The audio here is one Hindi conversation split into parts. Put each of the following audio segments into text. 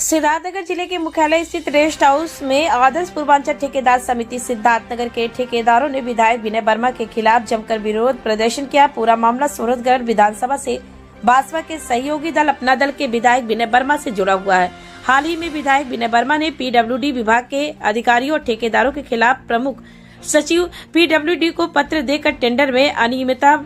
सिद्धार्थनगर जिले के मुख्यालय स्थित रेस्ट हाउस में आदर्श पूर्वांचल ठेकेदार समिति सिद्धार्थनगर के ठेकेदारों ने विधायक विनय वर्मा के खिलाफ जमकर विरोध प्रदर्शन किया। पूरा मामला सोहरतगढ़ विधानसभा से भाजपा के सहयोगी दल अपना दल के विधायक विनय वर्मा से जुड़ा हुआ है। हाल ही में विधायक विनय वर्मा ने पीडब्ल्यूडी विभाग के अधिकारियों और ठेकेदारों के खिलाफ प्रमुख सचिव पीडब्ल्यूडी को पत्र देकर टेंडर में अनियमितता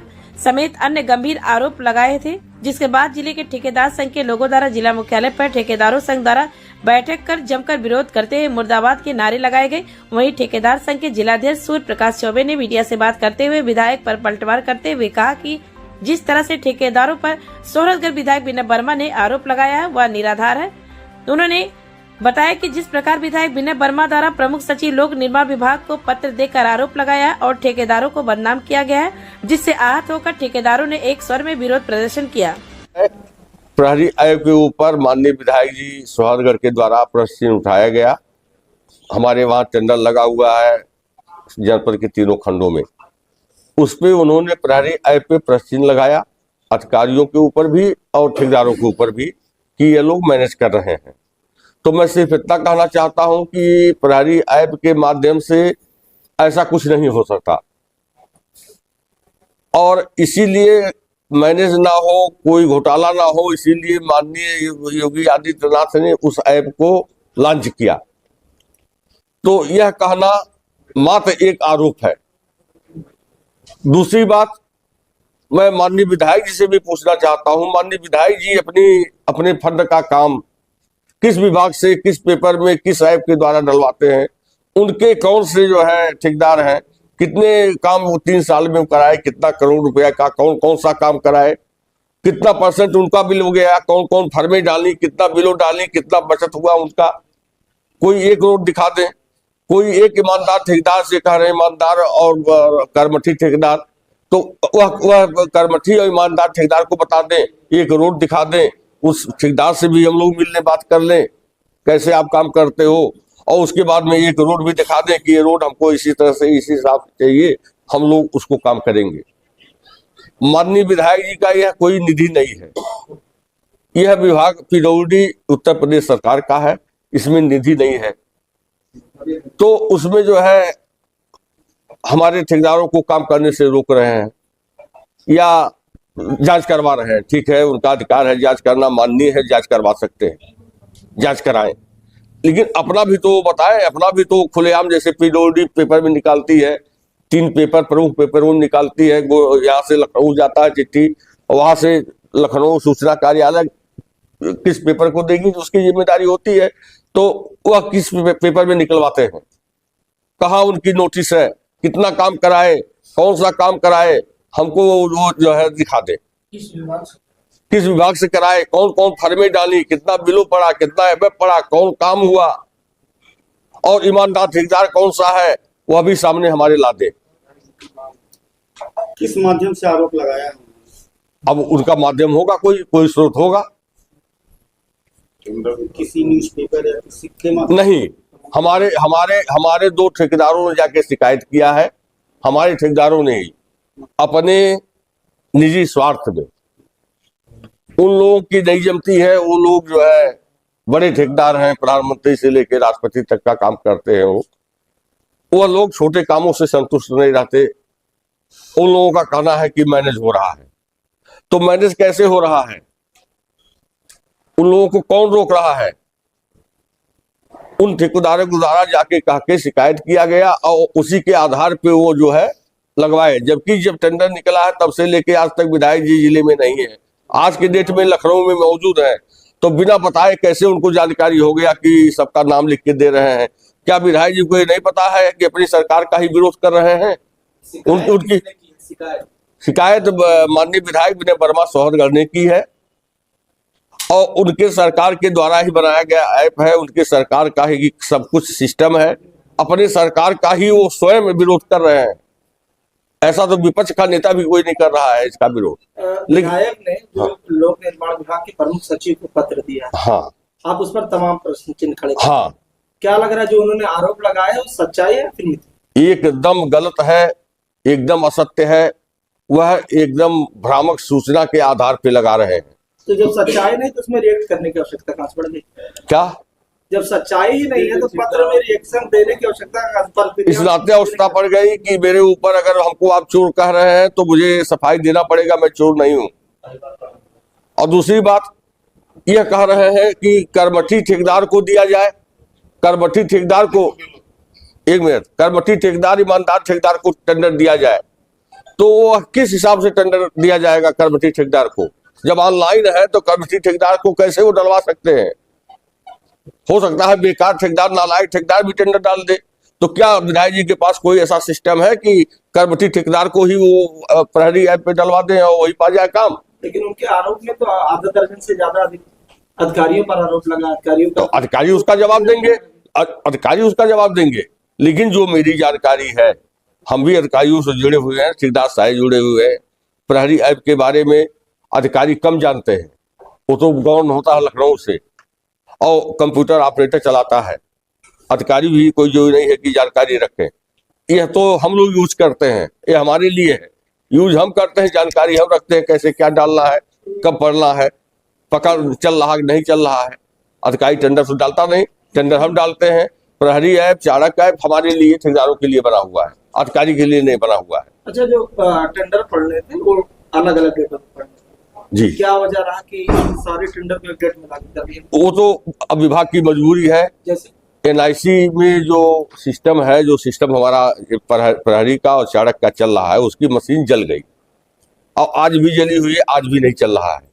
समेत अन्य गंभीर आरोप लगाए थे, जिसके बाद जिले के ठेकेदार संघ के लोगों द्वारा जिला मुख्यालय पर ठेकेदारों संघ द्वारा बैठक कर जमकर विरोध करते हुए मुर्दाबाद के नारे लगाए गए। वहीं ठेकेदार संघ के जिलाध्यक्ष सूर्य प्रकाश चौबे ने मीडिया से बात करते हुए विधायक पर पलटवार करते हुए कहा कि जिस तरह से ठेकेदारों पर सोहरतगढ़ विधायक विनय वर्मा ने आरोप लगाया है वह निराधार है। उन्होंने बताया कि जिस प्रकार विधायक विनय वर्मा द्वारा प्रमुख सचिव लोक निर्माण विभाग को पत्र देकर आरोप लगाया और ठेकेदारों को बदनाम किया गया है, जिससे आहत होकर ठेकेदारों ने एक स्वर में विरोध प्रदर्शन किया। प्रहरी आयोग के ऊपर माननीय विधायक जी सोहरतगढ़ के द्वारा प्रश्न उठाया गया। हमारे वहाँ टेंडर लगा हुआ है जनपद के तीनों खंडों में, उस पे उन्होंने प्रहरी आयोग पे प्रश्न लगाया अधिकारियों के ऊपर भी और ठेकेदारों के ऊपर भी कि ये लोग मैनेज कर रहे हैं। तो मैं सिर्फ इतना कहना चाहता हूं कि प्रहरी ऐप के माध्यम से ऐसा कुछ नहीं हो सकता और इसीलिए मैनेज ना हो, कोई घोटाला ना हो, इसीलिए माननीय योगी आदित्यनाथ ने उस ऐप को लॉन्च किया। तो यह कहना मात्र एक आरोप है। दूसरी बात, मैं माननीय विधायक जी से भी पूछना चाहता हूं, माननीय विधायक जी अपने फंड का काम किस विभाग से, किस पेपर में, किस ऐप के द्वारा डलवाते हैं, उनके कौन से जो है ठेकेदार हैं, कितने काम वो 3 साल में कराए, कितना करोड़ रुपया का कौन कौन सा काम कराए, कितना % उनका बिल हो गया, कौन कौन फर्में डाली, कितना बिलो डाली, कितना बचत हुआ उनका, कोई एक रोड दिखा दें। कोई एक ईमानदार ठेकेदार से कह रहे हैं, ईमानदार और कर्मठी ठेकेदार, तो वह कर्मठी और ईमानदार ठेकेदार को बता दें, एक रोड दिखा दें, उस ठेकेदार से भी हम लोग मिलने बात कर लें कैसे आप काम करते हो, और उसके बाद में एक रोड भी दिखा दें कि ये रोड हमको इसी तरह से इसी हिसाब से चाहिए, हम लोग उसको काम करेंगे। माननीय विधायक जी का यह कोई निधि नहीं है, यह विभाग पीडब्ल्यूडी उत्तर प्रदेश सरकार का है, इसमें निधि नहीं है। तो उसमें जो है हमारे ठेकेदारों को काम करने से रोक रहे हैं या जांच करवा रहे हैं। ठीक है, उनका अधिकार है जांच करना, माननीय है, जांच करवा सकते हैं, जांच कराएं, लेकिन अपना भी तो बताएं, अपना भी तो खुलेआम जैसे पीडब्ल्यूडी पेपर में निकालती है, 3 पेपर प्रमुख पेपर में निकालती है, यहाँ से लखनऊ जाता है चिट्ठी, वहां से लखनऊ सूचना कार्यालय किस पेपर को देगी उसकी जिम्मेदारी होती है, तो वह किस पेपर में निकलवाते हैं, कहाँ उनकी नोटिस है, कितना काम कराए, कौन सा काम कराए, हमको वो जो है दिखा दे, किस विभाग से कराए, कौन कौन फर्में डाली, कितना बिलो पड़ा, कितना एफ पड़ा, कौन काम हुआ, और ईमानदार ठेकेदार कौन सा है वह भी सामने हमारे ला दे। किस माध्यम से आरोप लगाया? अब उनका माध्यम होगा, कोई स्रोत होगा, किसी न्यूज़पेपर या किसी के माध्यम? नहीं, हमारे 2 ठेकेदारों ने जाके शिकायत किया है। हमारे ठेकेदारों ने अपने निजी स्वार्थ में, उन लोगों की नहीं जमती है, वो लोग जो है बड़े ठेकेदार हैं, प्रधानमंत्री से लेकर राष्ट्रपति तक का काम करते हैं, वो लोग छोटे कामों से संतुष्ट नहीं रहते। उन लोगों का कहना है कि मैनेज हो रहा है, तो मैनेज कैसे हो रहा है, उन लोगों को कौन रोक रहा है? उन ठेकेदारों के द्वारा जाके कह के शिकायत किया गया और उसी के आधार पे वो जो है लगवाए, जबकि जब टेंडर निकला है तब से लेके आज तक विधायक जी जिले में नहीं है, आज के डेट में लखनऊ में मौजूद है, तो बिना बताए कैसे उनको जानकारी हो गया कि सबका नाम लिख के दे रहे हैं? क्या विधायक जी को ये नहीं पता है कि अपनी सरकार का ही विरोध कर रहे हैं? उनकी शिकायत माननीय विधायक विनय वर्मा सोहरतगढ़ ने की है और उनके सरकार के द्वारा ही बनाया गया ऐप है, उनके सरकार का ही सब कुछ सिस्टम है, अपने सरकार का ही वो स्वयं विरोध कर रहे हैं। ऐसा तो विपक्ष का नेता भी कोई नहीं कर रहा है इसका विरोध। विधायक ने जो लोक निर्माण विभाग के प्रमुख सचिव को पत्र दिया, हाँ, आप उस पर तमाम प्रश्न चिन्ह खड़े, हाँ, क्या लग रहा है जो उन्होंने आरोप लगाया है सच्चाई है फिर मिथ्या? एकदम गलत है, एकदम असत्य है, वह एकदम भ्रामक सूचना के आधार पे लगा रहे हैं। तो जब सच्चाई नहीं तो उसमें रिएक्ट करने की आवश्यकता कहाँ से पड़ गई? क्या जब सच्चाई ही नहीं है तो पत्र में रिएक्शन देने की आवश्यकता इस नाते अवस्था पड़ गई कि मेरे ऊपर अगर हमको आप चोर कह रहे हैं तो मुझे सफाई देना पड़ेगा, मैं चोर नहीं हूं। और दूसरी बात यह कह रहे हैं कि करमठी ठेकेदार को दिया जाए, करमठी ठेकेदार को, एक मिनट, करमठी ठेकेदार ईमानदार ठेकेदार को टेंडर दिया जाए, तो वो किस हिसाब से टेंडर दिया जाएगा करमठी ठेकेदार को? जब ऑनलाइन है तो करमठी ठेकेदार को कैसे वो डलवा सकते हैं? हो सकता है बेकार ठेकेदार, नालायक ठेकेदार भी टेंडर डाल दे। तो क्या विधायक जी के पास कोई ऐसा सिस्टम है कि करमठी ठेकेदार को ही वो प्रहरी ऐप पे डलवा दें और वही पा जाए काम? लेकिन उनके आरोप में तो आधा दर्जन से ज्यादा अधिकारियों पर आरोप लगा, अधिकारियों तो का अधिकारी उसका जवाब देंगे, अधिकारी उसका जवाब देंगे। लेकिन जो मेरी जानकारी है, हम भी अधिकारियों से जुड़े हुए हैं, ठेकेदार साहब जुड़े हुए हैं, प्रहरी ऐप के बारे में अधिकारी कम जानते हैं। वो तो गौन होता है लखनऊ से और कंप्यूटर ऑपरेटर चलाता है, अधिकारी भी कोई जो नहीं है कि जानकारी रखें। यह तो हम लोग यूज करते हैं, ये हमारे लिए है, यूज हम करते हैं, जानकारी हम रखते हैं कैसे क्या डालना है, कब पढ़ना है, पकड़ चल रहा है नहीं चल रहा है। अधिकारी टेंडर से डालता नहीं, टेंडर हम डालते हैं। प्रहरी ऐप, चाणक ऐप हमारे लिए, ठेकेदारों के लिए बना हुआ है, अधिकारी के लिए नहीं बना हुआ है। अच्छा, जो टेंडर पढ़ने थे वो अलग अलग डेट पर पढ़ने थे। जी, क्या वजह रहा कि सारे टेंडर को एक डेट में लागू कर दिया? वो तो अब विभाग की मजबूरी है। जैसे एनआईसी में जो सिस्टम है, जो सिस्टम हमारा प्रहरी का और चाणक का चल रहा है, उसकी मशीन जल गई और आज भी जली हुई है, आज भी नहीं चल रहा है।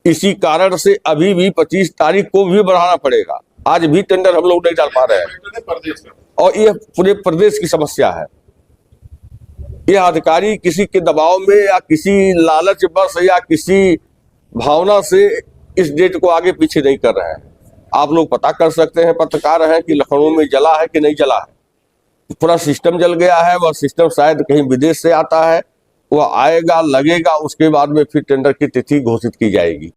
इसी कारण से अभी भी 25 तारीख को भी बढ़ाना पड़ेगा। आज भी टेंडर हम लोग नहीं डाल पा रहे हैं और यह पूरे प्रदेश की समस्या है। यह अधिकारी किसी के दबाव में या किसी लालच बस या किसी भावना से इस डेट को आगे पीछे नहीं कर रहे हैं। आप लोग पता कर सकते हैं, पत्रकार हैं, कि लखनऊ में जला है कि नहीं जला है। पूरा सिस्टम जल गया है। वह सिस्टम शायद कहीं विदेश से आता है, वह आएगा, लगेगा, उसके बाद में फिर टेंडर की तिथि घोषित की जाएगी।